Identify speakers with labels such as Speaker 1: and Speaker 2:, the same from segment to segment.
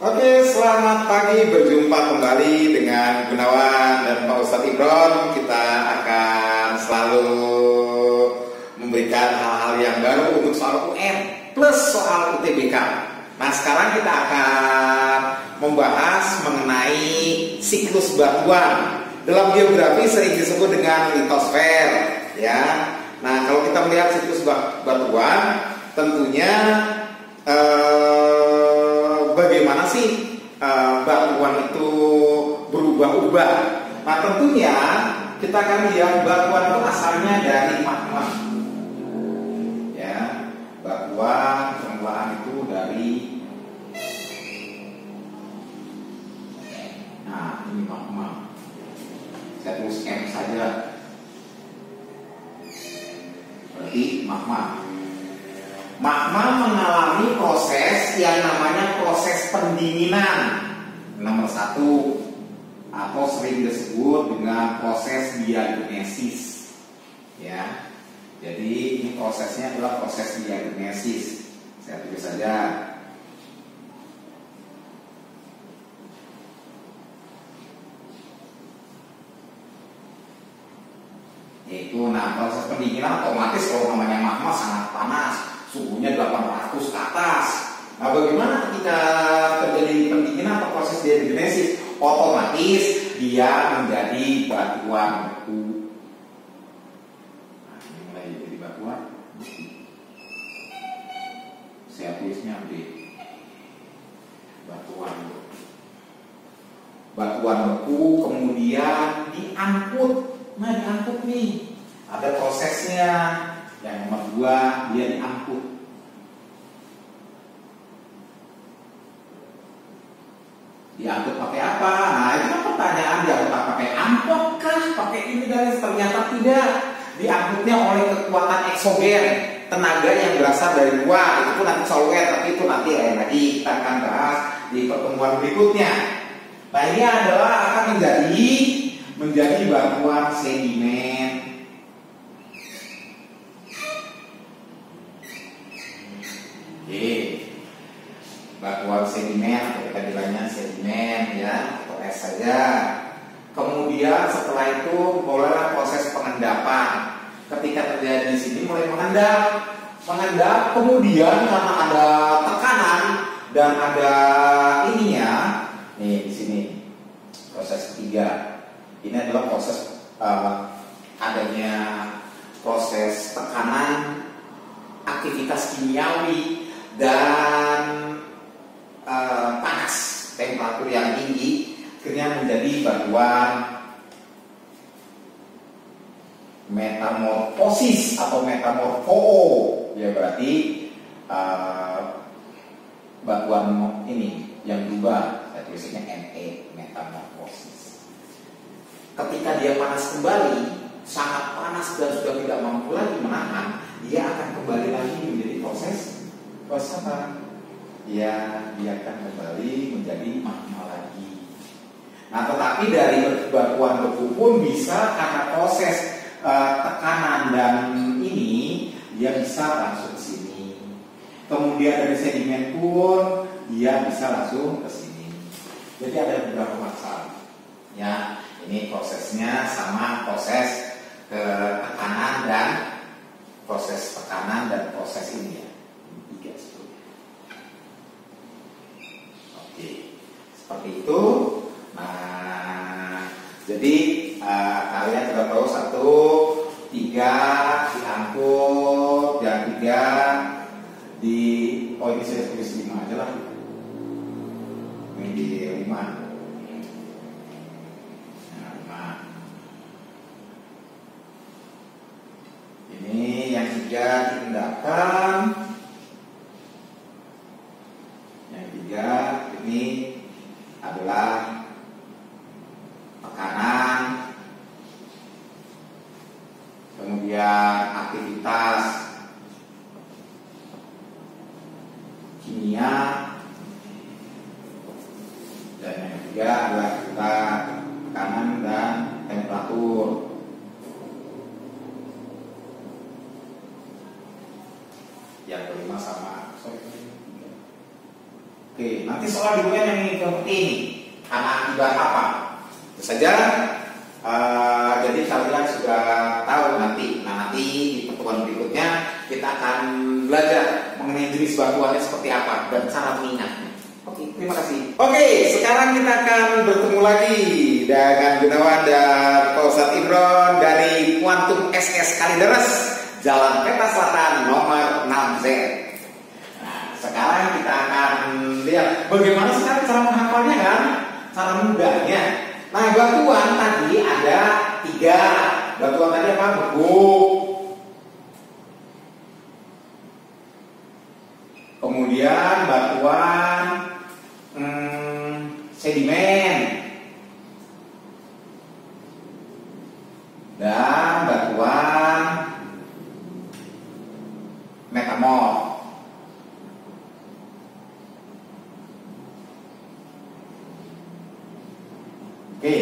Speaker 1: Oke, selamat pagi. Berjumpa kembali dengan Gunawan dan Pak Ustadz Ibron. Kita akan selalu memberikan hal-hal yang baru untuk soal UN plus soal UTBK. Nah, sekarang kita akan membahas mengenai siklus batuan. Dalam geografi sering disebut dengan litosfer, ya. Nah, kalau kita melihat siklus batuan, tentunya bagaimana sih batuan itu berubah-ubah? Nah, tentunya kita akan lihat batuan itu asalnya dari magma. Ya, batuan permulaan itu dari, nah ini magma. Saya tulis M saja. Berarti magma. Magma mengalami proses yang namanya proses pendinginan nomor 1 atau sering disebut dengan proses diagenesis. Ya, jadi ini prosesnya adalah proses diagenesis. Saya tulis saja. Yaitu, nah proses pendinginan otomatis kalau namanya magma sangat panas. Suhunya 800 ke atas. Nah, bagaimana ketika terjadi pendinginan atau proses diagenesis? Otomatis dia menjadi batuan beku. Nah, ini mulai jadi batuan beku. Saya tulisnya B. Batuan beku. Batuan beku kemudian diangkut. Nah, diangkut nih. Ada prosesnya. Yang nomor 2, dia diangkut. Diangkut pakai apa? Nah, itu kan pertanyaan. Diangkut pakai angkot kah? Pakai ini guys? Ternyata tidak. Diangkutnya oleh kekuatan eksogen, tenaga yang berasal dari luar. Itu pun nanti soluer, tapi itu nanti lain lagi. Kita akan bahas di pertemuan berikutnya. Nah, ini adalah akan menjadi batuan sedimen. Batuan sedimen atau kita bilangnya sedimen, ya, atau es saja. Kemudian setelah itu mulailah proses pengendapan. Ketika terjadi di sini mulai mengendap, kemudian karena ada tekanan dan ada ininya, nih di sini proses ketiga. Ini adalah proses adanya proses tekanan, aktivitas kimiawi dan panas, temperatur yang tinggi, akhirnya menjadi batuan metamorfosis atau metamorfo. Ya, berarti batuan ini yang berubah. Saya tulisnya Me, metamorfosis. Ketika dia panas kembali, sangat panas dan sudah tidak mampu lagi menahan, dia akan kembali lagi menjadi proses apa? Ya, dia akan kembali menjadi magma lagi. Nah, tetapi dari batuan beku pun bisa karena proses tekanan dan ini dia bisa langsung ke sini. Kemudian dari sedimen pun dia bisa langsung ke sini. Jadi ada beberapa masalah. Ya, ini prosesnya sama proses tekanan dan proses tekanan dan proses ini ya. Seperti itu. Nah, jadi kalian sudah tahu 1, 3 diangkut, yang 3 di, oh ini saya tulis 5 aja lah. Ini di 5. Nah, 5. Ini yang 3 diendapkan. Yang 3 ini adalah tekanan, kemudian aktivitas kimia, dan yang 3 adalah tekanan dan temperatur. Yang kelima sama, Oke, nanti soal di UN yang ini seperti ini. Karena akibat apa? Itu saja. Jadi kalian sudah tahu nanti. Nah, nanti di pertemuan berikutnya kita akan belajar mengenai jenis batuannya seperti apa dan cara mengingatnya. Oke, terima kasih. Oke, sekarang kita akan bertemu lagi dengan Gunawan dan Pak Ustadz Imron dari Quantum SS Kalideres, Jalan Peta Selatan nomor 6Z. Nah, sekarang kita akan lihat bagaimana sekarang cara menghafalnya kan? Cara mudahnya. Nah, batuan tadi ada 3. Batuan tadi apa? Beku. Kemudian batuan sedimen dan batuan metamorf. Oke,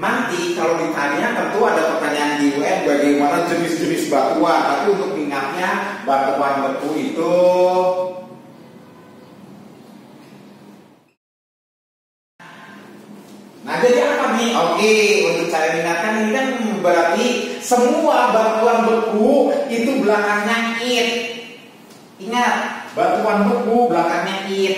Speaker 1: nanti kalau ditanya tentu ada pertanyaan di UN bagaimana jenis-jenis batuan. Tapi untuk ingatnya batuan beku itu nah jadi apa nih? Oke, untuk cara mengingatkan ini kan berarti semua batuan beku itu belakangnya it. Ingat, batuan beku belakangnya it.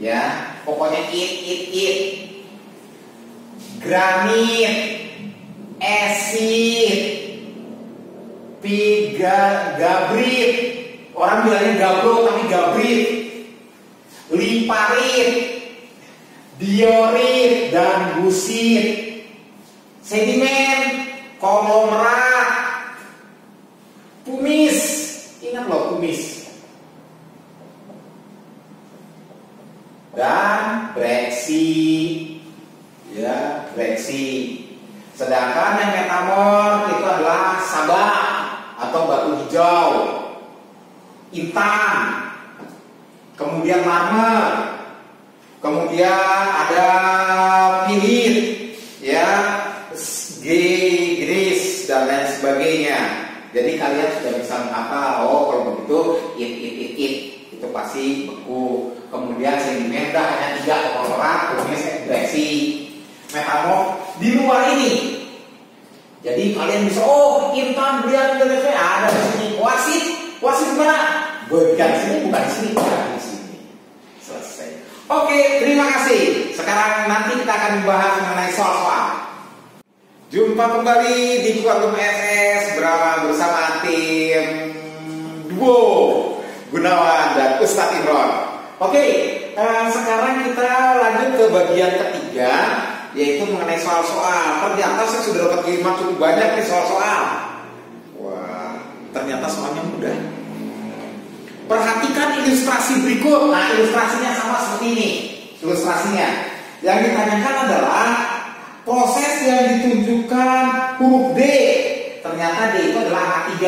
Speaker 1: Ya. Pokoknya it. Granit, esit, gabrit. Orang bilangnya gabro tapi gabrit. Liparit, diorit, dan busit. Sedimen, konglomerat, pumice. Ingat loh pumice. Dan breksi, ya breksi. Sedangkan yang metamorf itu adalah sabak atau batu hijau, intan, kemudian marmer, kemudian ada pirit, ya, gris dan lain sebagainya. Jadi kalian sudah bisa menghafal. Oh, kalau begitu it itu pasti beku. Kemudian sedimen hanya 3 konglomerat, kemudian breksi, metamorf di luar ini. Jadi kalian bisa intan lihat ada di sini. Wasit mana? Bukan di sini, bukan di sini, bukan di sini. Selesai. Oke, terima kasih. Sekarang nanti kita akan membahas mengenai soal-soal. Jumpa kembali di Quantum SS bersama tim duo Gunawan dan Ustadz Imron. Oke, sekarang kita lanjut ke bagian ketiga, yaitu mengenai soal-soal. Ternyata saya sudah dapat kiriman cukup banyak nih soal-soal. Wah, ternyata soalnya mudah. Perhatikan ilustrasi berikut. Nah, ilustrasinya sama seperti ini. Ilustrasinya, yang ditanyakan adalah proses yang ditunjukkan huruf D. Ternyata D itu adalah A3.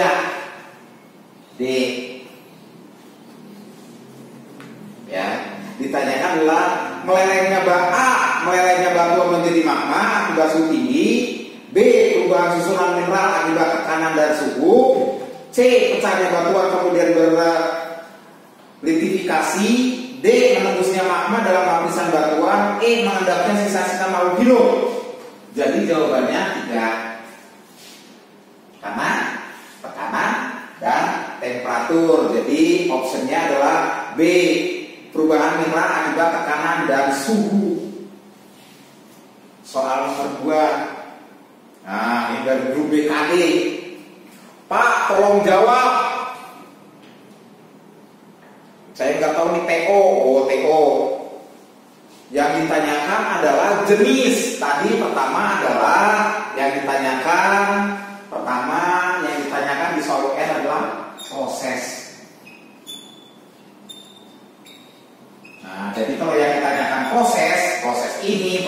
Speaker 1: D. Ya, ditanyakan adalah melelehnya batuan menjadi magma akibat suhu tinggi, B. perubahan susunan mineral akibat tekanan dan suhu, C. pecahnya batuan kemudian berlitifikasi, D. menembusnya magma dalam lapisan batuan, E. mengendapnya sisa-sisa makhluk hidup. Jadi jawabannya 3. Karena tekanan dan temperatur. Jadi optionnya adalah B. perubahan mineral akibat tekanan dan suhu. Soal nomor 2. Nah, ini dari grup BKD. Pak, tolong jawab. Saya nggak tahu nih TO. TO. Yang ditanyakan adalah jenis. Tadi pertama adalah yang ditanyakan di soal UN adalah proses. Nah, jadi kalau yang ditanyakan proses ini,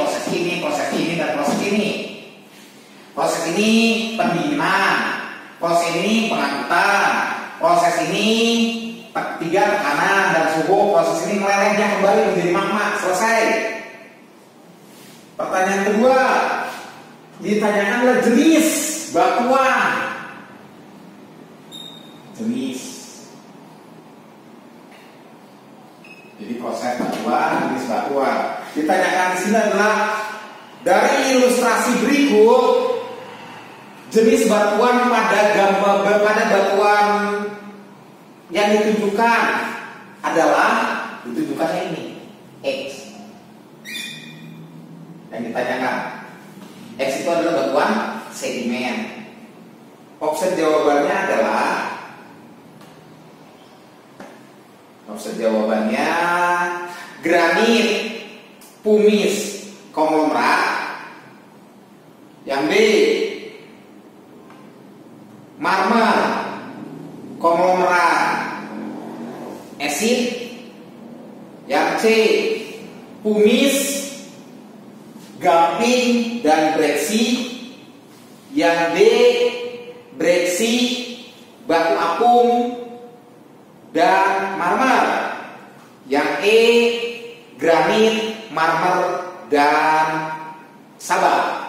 Speaker 1: dan proses ini. Proses ini pendinginan, proses ini pengangkutan, proses ini 3 tekanan dan suhu, proses ini melelehnya kembali menjadi magma. Selesai. Pertanyaan kedua, ditanyakan adalah jenis batuan. Jenis. Jadi proses batuan, jenis batuan. Ditanyakan di sini adalah dari ilustrasi berikut jenis batuan pada gambar pada batuan yang ditunjukkan adalah ditunjukkannya ini X. Yang ditanyakan X itu adalah batuan sedimen. Opsi jawabannya adalah granit, pumice, konglomerat. Yang B, marmer, konglomerat, asid. Yang C, pumice, gamping dan breksi. Yang D, breksi, batu apung dan marmer. Yang E, granit, marmer dan saba.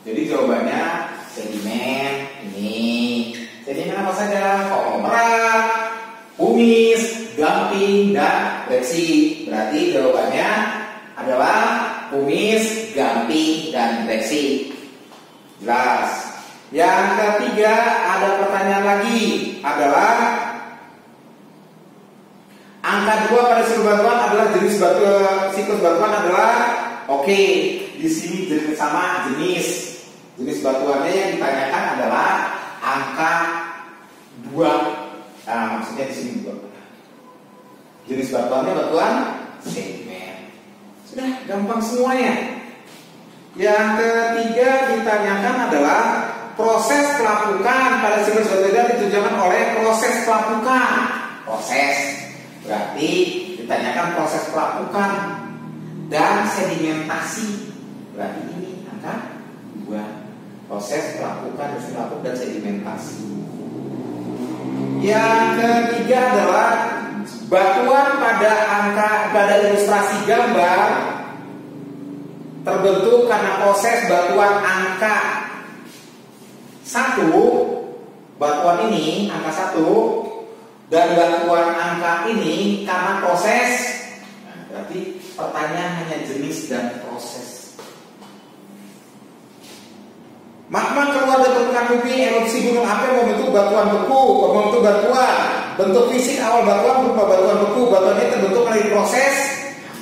Speaker 1: Jadi jawabannya sedimen ini. Sedimen apa saja? Konglomerat, pumice, gamping dan breksi. Berarti jawabannya adalah pumice, gamping dan breksi. Jelas. Yang ketiga ada pertanyaan lagi adalah angka 2 pada siklus batuan adalah jenis siklus batuan adalah oke. Di sini jenis sama jenis batuannya yang ditanyakan adalah angka 2. Maksudnya di sini 2. Jenis batuannya batuan sedimen. Sudah gampang semuanya. Yang ketiga ditanyakan adalah proses pelapukan pada siklus batuan ditunjukkan oleh proses pelapukan. Proses berarti ditanyakan proses pelapukan dan sedimentasi. Berarti ini angka 2. Proses pelapukan dan sedimentasi. Yang ketiga adalah batuan pada ilustrasi gambar terbentuk karena proses batuan angka 1. Batuan ini angka 1 dan batuan angka ini karena proses. Berarti pertanyaan hanya jenis dan proses. Magma keluar dari permukaan bumi, erupsi gunung api membentuk batuan beku, membentuk batuan. Bentuk fisik awal batuan berupa batuan beku. Batuan ini terbentuk melalui proses.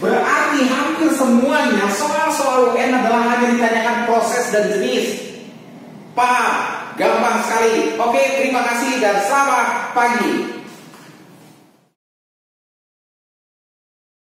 Speaker 1: Berarti hampir semuanya soal-soal UN adalah hanya ditanyakan proses dan jenis. Gampang sekali. Oke, terima kasih dan selamat pagi.